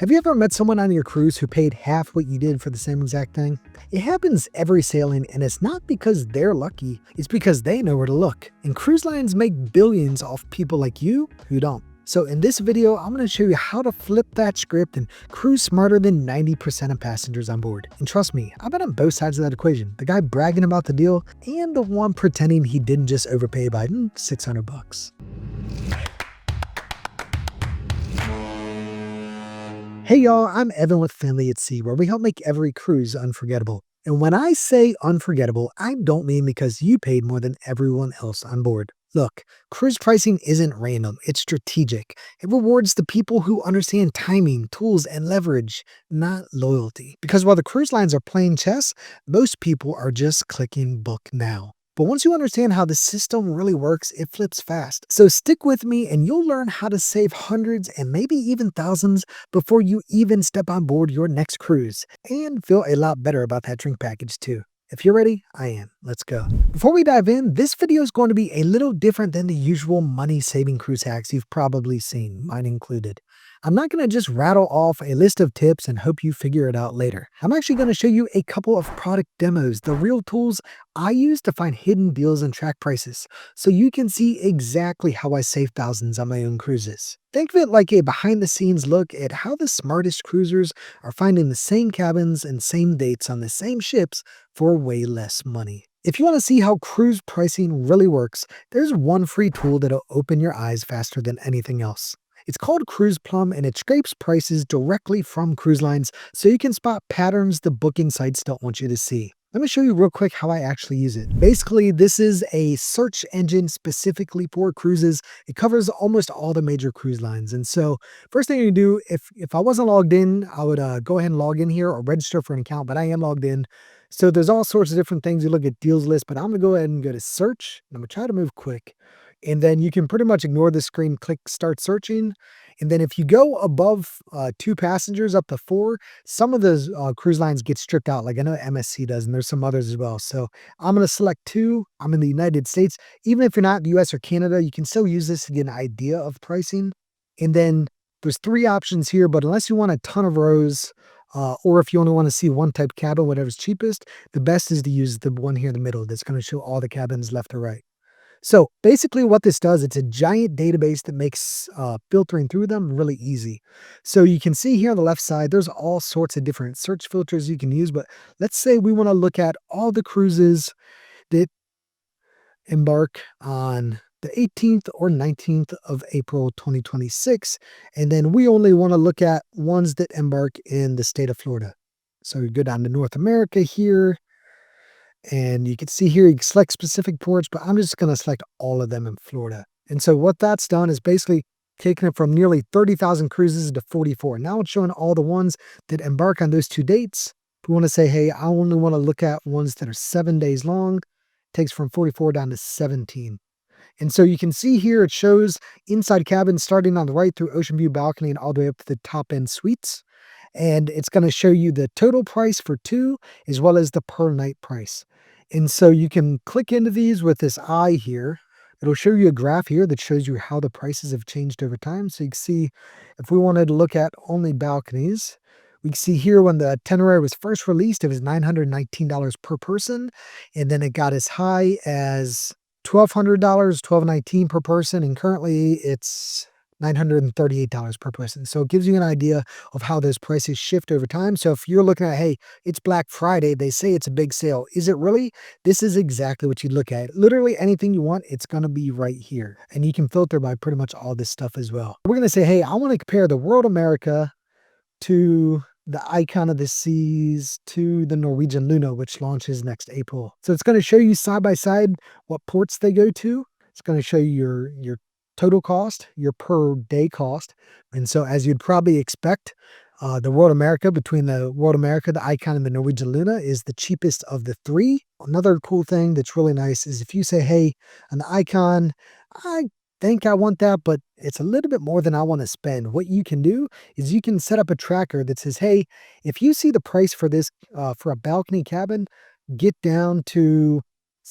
Have you ever met someone on your cruise who paid half what you did for the same exact thing? It happens every sailing, and it's not because they're lucky, it's because they know where to look. And cruise lines make billions off people like you who don't. So in this video, I'm going to show you how to flip that script and cruise smarter than 90% of passengers on board. And trust me, I've been on both sides of that equation. The guy bragging about the deal and the one pretending he didn't just overpay by 600 bucks. Hey y'all, I'm Evan with Family at Sea, where we help make every cruise unforgettable. And when I say unforgettable, I don't mean because you paid more than everyone else on board. Look, cruise pricing isn't random, it's strategic. It rewards the people who understand timing, tools, and leverage, not loyalty. Because while the cruise lines are playing chess, most people are just clicking book now. But once you understand how the system really works, it flips fast. So stick with me and you'll learn how to save hundreds and maybe even thousands before you even step on board your next cruise. And feel a lot better about that drink package too. If you're ready, I am. Let's go. Before we dive in, this video is going to be a little different than the usual money-saving cruise hacks you've probably seen, mine included. I'm not going to just rattle off a list of tips and hope you figure it out later. I'm actually going to show you a couple of product demos, the real tools I use to find hidden deals and track prices, so you can see exactly how I save thousands on my own cruises. Think of it like a behind-the-scenes look at how the smartest cruisers are finding the same cabins and same dates on the same ships for way less money. If you want to see how cruise pricing really works, there's one free tool that'll open your eyes faster than anything else. It's called Cruise Plum, and it scrapes prices directly from cruise lines so you can spot patterns the booking sites don't want you to see. Let me show you real quick how I actually use it. Basically, this is a search engine specifically for cruises. It covers almost all the major cruise lines. And so first thing you do, if I wasn't logged in, I would go ahead and log in here or register for an account, but I am logged in. So there's all sorts of different things. You look at deals list, but I'm going to go ahead and go to search. And I'm going to try to move quick. And then you can pretty much ignore the screen, click start searching. And then if you go above 2 passengers up to 4, some of those cruise lines get stripped out, like I know MSC does, and there's some others as well. So I'm going to select 2. I'm in the United States. Even if you're not in the US or Canada, you can still use this to get an idea of pricing. And then there's 3 options here, but unless you want a ton of rows, or if you only want to see one type cabin, whatever's cheapest, the best is to use the one here in the middle that's going to show all the cabins left or right. So basically what this does, it's a giant database that makes filtering through them really easy. So you can see here on the left side, there's all sorts of different search filters you can use. But let's say we want to look at all the cruises that embark on the 18th or 19th of April 2026. And then we only want to look at ones that embark in the state of Florida. So we go down to North America here. And you can see here, you can select specific ports, but I'm just going to select all of them in Florida. And so what that's done is basically taking it from nearly 30,000 cruises to 44. Now it's showing all the ones that embark on those 2 dates. If we want to say, hey, I only want to look at ones that are 7 days long, it takes from 44 down to 17. And so you can see here, it shows inside cabins starting on the right through ocean view balcony and all the way up to the top end suites. And it's going to show you the total price for 2 as well as the per night price. And so you can click into these with this eye here. It'll show you a graph here that shows you how the prices have changed over time. So you can see if we wanted to look at only balconies, we can see here when the itinerary was first released, it was $919 per person. And then it got as high as $1,200, $1,219 per person. And currently it's $938 per person. So it gives you an idea of how those prices shift over time. So if you're looking at, hey, it's Black Friday, they say it's a big sale. Is it really? This is exactly what you look at. Literally anything you want, it's going to be right here. And you can filter by pretty much all this stuff as well. We're going to say, hey, I want to compare the World America to the Icon of the Seas to the Norwegian Luna, which launches next April. So it's going to show you side by side what ports they go to. It's going to show you your total cost, your per day cost. And so as you'd probably expect, the World America, between the World America, the Icon, and the Norwegian Luna is the cheapest of the 3. Another cool thing that's really nice is if you say, hey, on the Icon, I think I want that, but it's a little bit more than I want to spend. What you can do is you can set up a tracker that says, hey, if you see the price for this, for a balcony cabin, get down to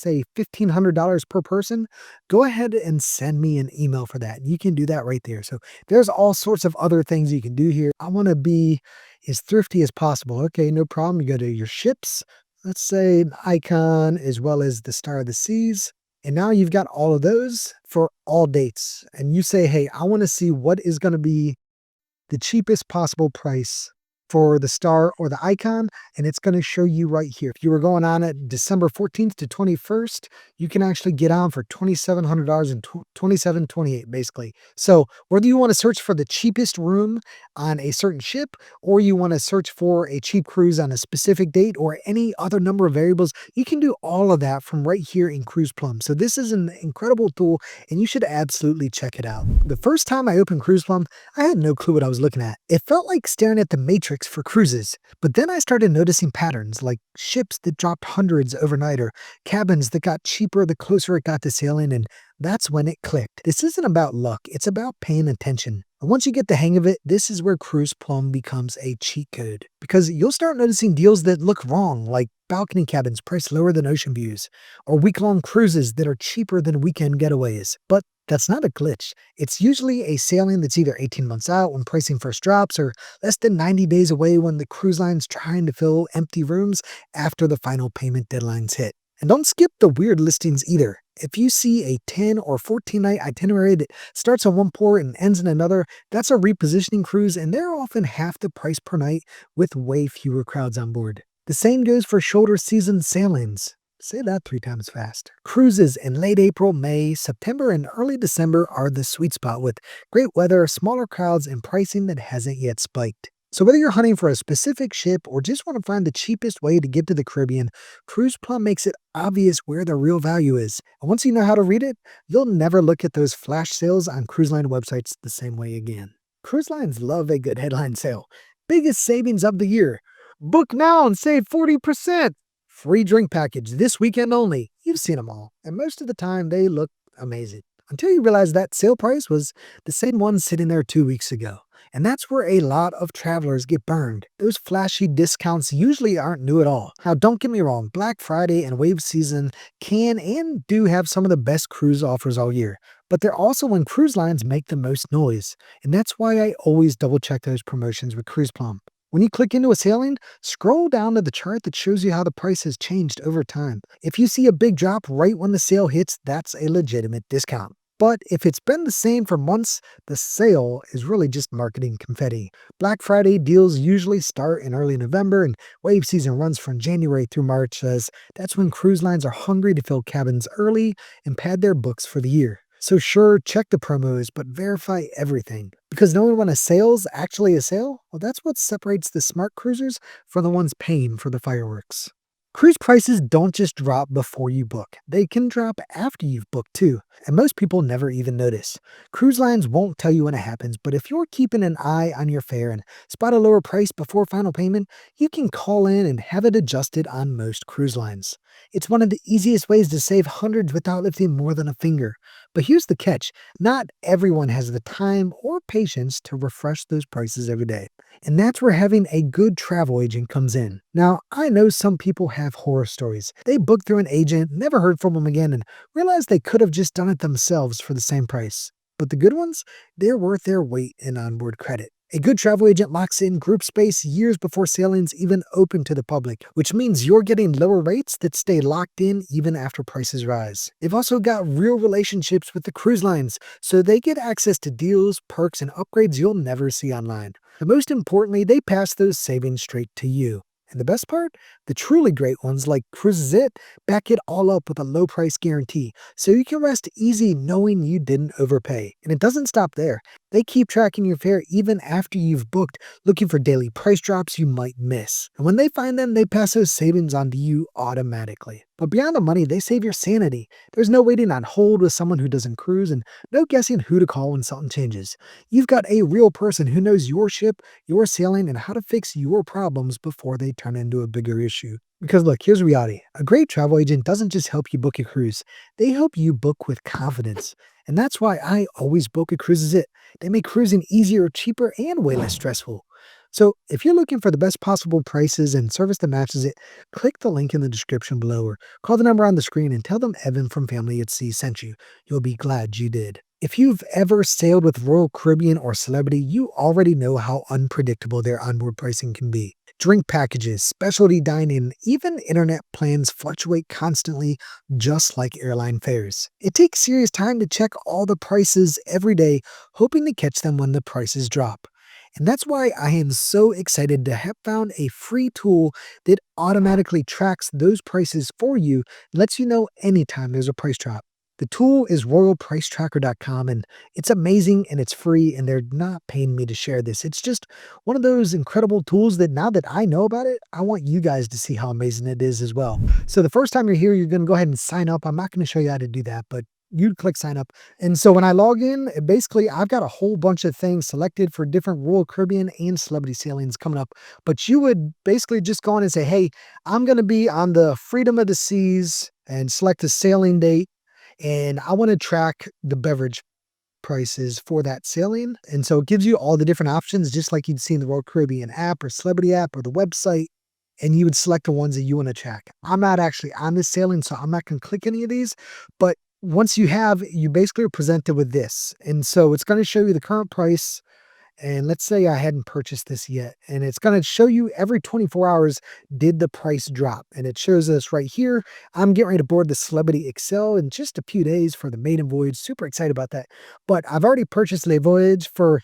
say $1,500 per person, go ahead and send me an email for that. You can do that right there. So there's all sorts of other things you can do here. I want to be as thrifty as possible. Okay, no problem. You go to your ships, let's say an icon as well as the Star of the Seas. And now you've got all of those for all dates. And you say, hey, I want to see what is going to be the cheapest possible price for the star or the icon, and it's going to show you right here. If you were going on at December 14th to 21st, you can actually get on for $2,700 and 27.28 basically. So whether you want to search for the cheapest room on a certain ship, or you want to search for a cheap cruise on a specific date, or any other number of variables, you can do all of that from right here in Cruise Plum. So this is an incredible tool, and you should absolutely check it out. The first time I opened Cruise Plum, I had no clue what I was looking at. It felt like staring at the Matrix for cruises. But then I started noticing patterns, like ships that dropped hundreds overnight or cabins that got cheaper the closer it got to sailing, and that's when it clicked. This isn't about luck, it's about paying attention. And once you get the hang of it, this is where Cruise Plum becomes a cheat code. Because you'll start noticing deals that look wrong, like balcony cabins priced lower than ocean views, or week-long cruises that are cheaper than weekend getaways. But that's not a glitch. It's usually a sailing that's either 18 months out when pricing first drops, or less than 90 days away when the cruise line's trying to fill empty rooms after the final payment deadlines hit. And don't skip the weird listings either. If you see a 10 or 14 night itinerary that starts on one port and ends in another, that's a repositioning cruise, and they're often half the price per night with way fewer crowds on board. The same goes for shoulder season sailings. Say that 3 times fast. Cruises in late April, May, September, and early December are the sweet spot with great weather, smaller crowds, and pricing that hasn't yet spiked. So whether you're hunting for a specific ship or just want to find the cheapest way to get to the Caribbean, Cruise Plum makes it obvious where the real value is. And once you know how to read it, you'll never look at those flash sales on cruise line websites the same way again. Cruise lines love a good headline sale. Biggest savings of the year. Book now and save 40%. Free drink package this weekend only. You've seen them all, and most of the time they look amazing. Until you realize that sale price was the same one sitting there 2 weeks ago. And that's where a lot of travelers get burned. Those flashy discounts usually aren't new at all. Now, don't get me wrong, Black Friday and wave season can and do have some of the best cruise offers all year. But they're also when cruise lines make the most noise. And that's why I always double check those promotions with Cruise Plum. When you click into a sailing, scroll down to the chart that shows you how the price has changed over time. If you see a big drop right when the sale hits, that's a legitimate discount. But if it's been the same for months, the sale is really just marketing confetti. Black Friday deals usually start in early November, and wave season runs from January through March, as that's when cruise lines are hungry to fill cabins early and pad their books for the year. So sure, check the promos, but verify everything. Because knowing when a sale's actually a sale, well, that's what separates the smart cruisers from the ones paying for the fireworks. Cruise prices don't just drop before you book. They can drop after you've booked too, and most people never even notice. Cruise lines won't tell you when it happens, but if you're keeping an eye on your fare and spot a lower price before final payment, you can call in and have it adjusted on most cruise lines. It's one of the easiest ways to save hundreds without lifting more than a finger. But here's the catch. Not everyone has the time or patience to refresh those prices every day. And that's where having a good travel agent comes in. Now, I know some people have horror stories. They booked through an agent, never heard from them again, and realized they could have just done it themselves for the same price. But the good ones, they're worth their weight in onboard credit. A good travel agent locks in group space years before sailings even open to the public, which means you're getting lower rates that stay locked in even after prices rise. They've also got real relationships with the cruise lines, so they get access to deals, perks, and upgrades you'll never see online. But most importantly, they pass those savings straight to you. And the best part? The truly great ones like Cruises It back it all up with a low price guarantee, so you can rest easy knowing you didn't overpay. And it doesn't stop there. They keep tracking your fare even after you've booked, looking for daily price drops you might miss. And when they find them, they pass those savings on to you automatically. But beyond the money, they save your sanity. There's no waiting on hold with someone who doesn't cruise, and no guessing who to call when something changes. You've got a real person who knows your ship, your sailing, and how to fix your problems before they turn into a bigger issue. Because look, here's reality. A great travel agent doesn't just help you book a cruise. They help you book with confidence. And that's why I always book a Cruises It. They make cruising easier, cheaper, and way less stressful. So, if you're looking for the best possible prices and service that matches it, click the link in the description below or call the number on the screen and tell them Evan from Family at Sea sent you. You'll be glad you did. If you've ever sailed with Royal Caribbean or Celebrity, you already know how unpredictable their onboard pricing can be. Drink packages, specialty dining, even internet plans fluctuate constantly, just like airline fares. It takes serious time to check all the prices every day, hoping to catch them when the prices drop. And that's why I am so excited to have found a free tool that automatically tracks those prices for you and lets you know anytime there's a price drop. The tool is royalpricetracker.com, and it's amazing and it's free, and they're not paying me to share this. It's just one of those incredible tools that now that I know about it, I want you guys to see how amazing it is as well. So the first time you're here, you're going to go ahead and sign up. I'm not going to show you how to do that, but you click sign up. And so when I log in, basically I've got a whole bunch of things selected for different Royal Caribbean and Celebrity sailings coming up. But you would basically just go on and say, hey, I'm going to be on the Freedom of the Seas and select a sailing date. And I want to track the beverage prices for that sailing. And so it gives you all the different options, just like you'd see in the Royal Caribbean app or Celebrity app or the website. And you would select the ones that you want to track. I'm not actually on this sailing, so I'm not going to click any of these. But once you have, you basically are presented with this. And so it's going to show you the current price. And let's say I hadn't purchased this yet, and it's going to show you every 24 hours, did the price drop? And it shows us right here. I'm getting ready to board the Celebrity Excel in just a few days for the maiden voyage. Super excited about that. But I've already purchased the voyage for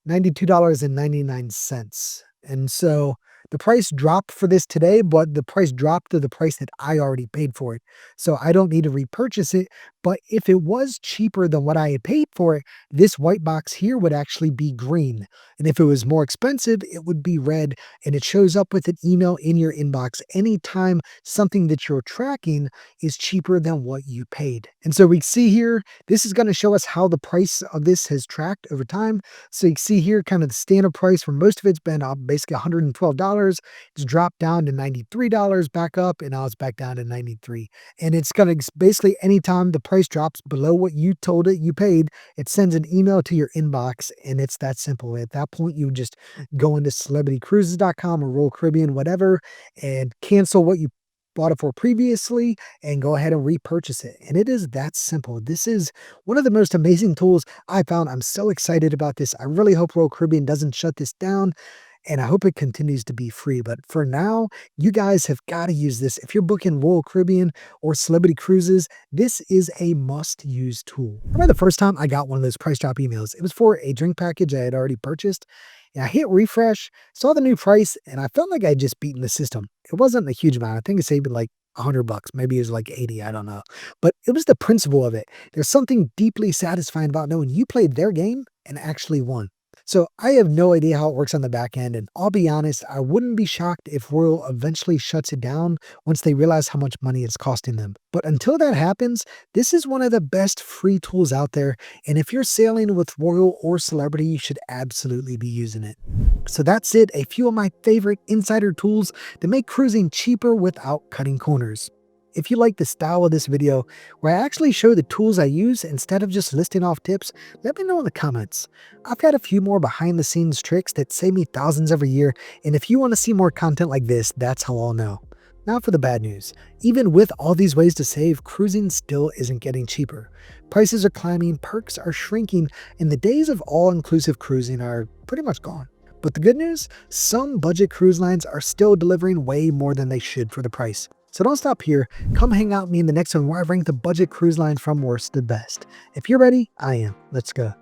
$92.99. And so the price dropped for this today, but the price dropped to the price that I already paid for it. So I don't need to repurchase it. But if it was cheaper than what I had paid for it, this white box here would actually be green. And if it was more expensive, it would be red. And it shows up with an email in your inbox anytime something that you're tracking is cheaper than what you paid. And so we see here, this is going to show us how the price of this has tracked over time. So you can see here kind of the standard price for most of it's been basically $112. It's dropped down to $93 back up, and now it's back down to 93. And it's going to basically anytime the price drops below what you told it you paid, it sends an email to your inbox, and it's that simple. At that point, you just go into celebritycruises.com or Royal Caribbean, whatever, and cancel what you bought it for previously and go ahead and repurchase it. And it is that simple. This is one of the most amazing tools I found. I'm so excited about this. I really hope Royal Caribbean doesn't shut this down. And I hope it continues to be free. But for now, you guys have got to use this. If you're booking Royal Caribbean or Celebrity Cruises, this is a must-use tool. I remember the first time I got one of those price drop emails. It was for a drink package I had already purchased. And I hit refresh, saw the new price, and I felt like I had just beaten the system. It wasn't a huge amount. I think it saved me like $100. Maybe it was like 80. I don't know. But it was the principle of it. There's something deeply satisfying about knowing you played their game and actually won. So I have no idea how it works on the back end, and I'll be honest, I wouldn't be shocked if Royal eventually shuts it down once they realize how much money it's costing them. But until that happens, this is one of the best free tools out there, and if you're sailing with Royal or Celebrity, you should absolutely be using it. So that's it, a few of my favorite insider tools that make cruising cheaper without cutting corners. If you like the style of this video, where I actually show the tools I use instead of just listing off tips, let me know in the comments. I've got a few more behind the scenes tricks that save me thousands every year, and if you want to see more content like this, that's how I'll know. Now for the bad news. Even with all these ways to save, cruising still isn't getting cheaper. Prices are climbing, perks are shrinking, and the days of all-inclusive cruising are pretty much gone. But the good news? Some budget cruise lines are still delivering way more than they should for the price. So don't stop here. Come hang out with me in the next one where I rank the budget cruise lines from worst to best. If you're ready, I am. Let's go.